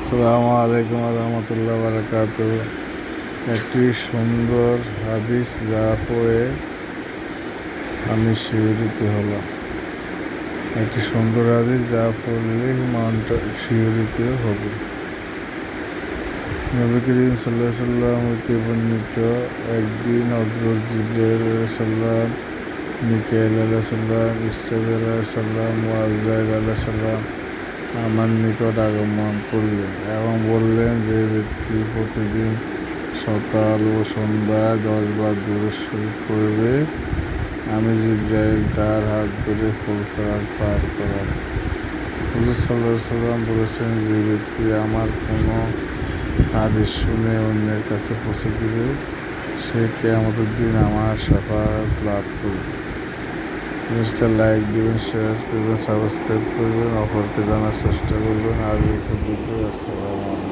আসসালামু আলাইকুম রহমতুল্লাহ বারাকাত। একটি সুন্দর হাদিস যা পড়ে আমি শিহরিত হলাম। একটি সুন্দর হাদিস যা পড়লে মনটা শিহরিত হবে। নবী করিম সাল্লাল্লাহু আলাইহি ওয়াসাল্লাম হইতে বর্ণিত, একদিন হযরত জিবরাইল আলাইহিস সালাম, মিকাঈল আলাইহিস সালাম, ইসরাফিল আলাইহিস সালাম ও আজরাইল আলাইহিস সালাম আমার নিকট আগমন করলেন এবং বললেন, যে ব্যক্তি প্রতিদিন সকাল ও সন্ধ্যায় 10 বার দুরূদ শরীফ পড়বে, আমি জিবরাইল তার হাত ধরে কৌসার পার করাব। হুজুর সাল্লাল্লাহু আলাইহি সাল্লাম বলেছেন, যে ব্যক্তি আমার কোনো হাদিস শুনে অন্যের কাছে পৌঁছে দিবে, সে কিয়ামতের দিন আমার শাফাআত লাভ করবে। জিনিসটা লাইক দিবেন, শেয়ার করবেন, সাবস্ক্রাইব করবেন, অপরকে জানার চেষ্টা করবেন। আজ এই পর্যন্ত। আসসালামু আলাইকুম।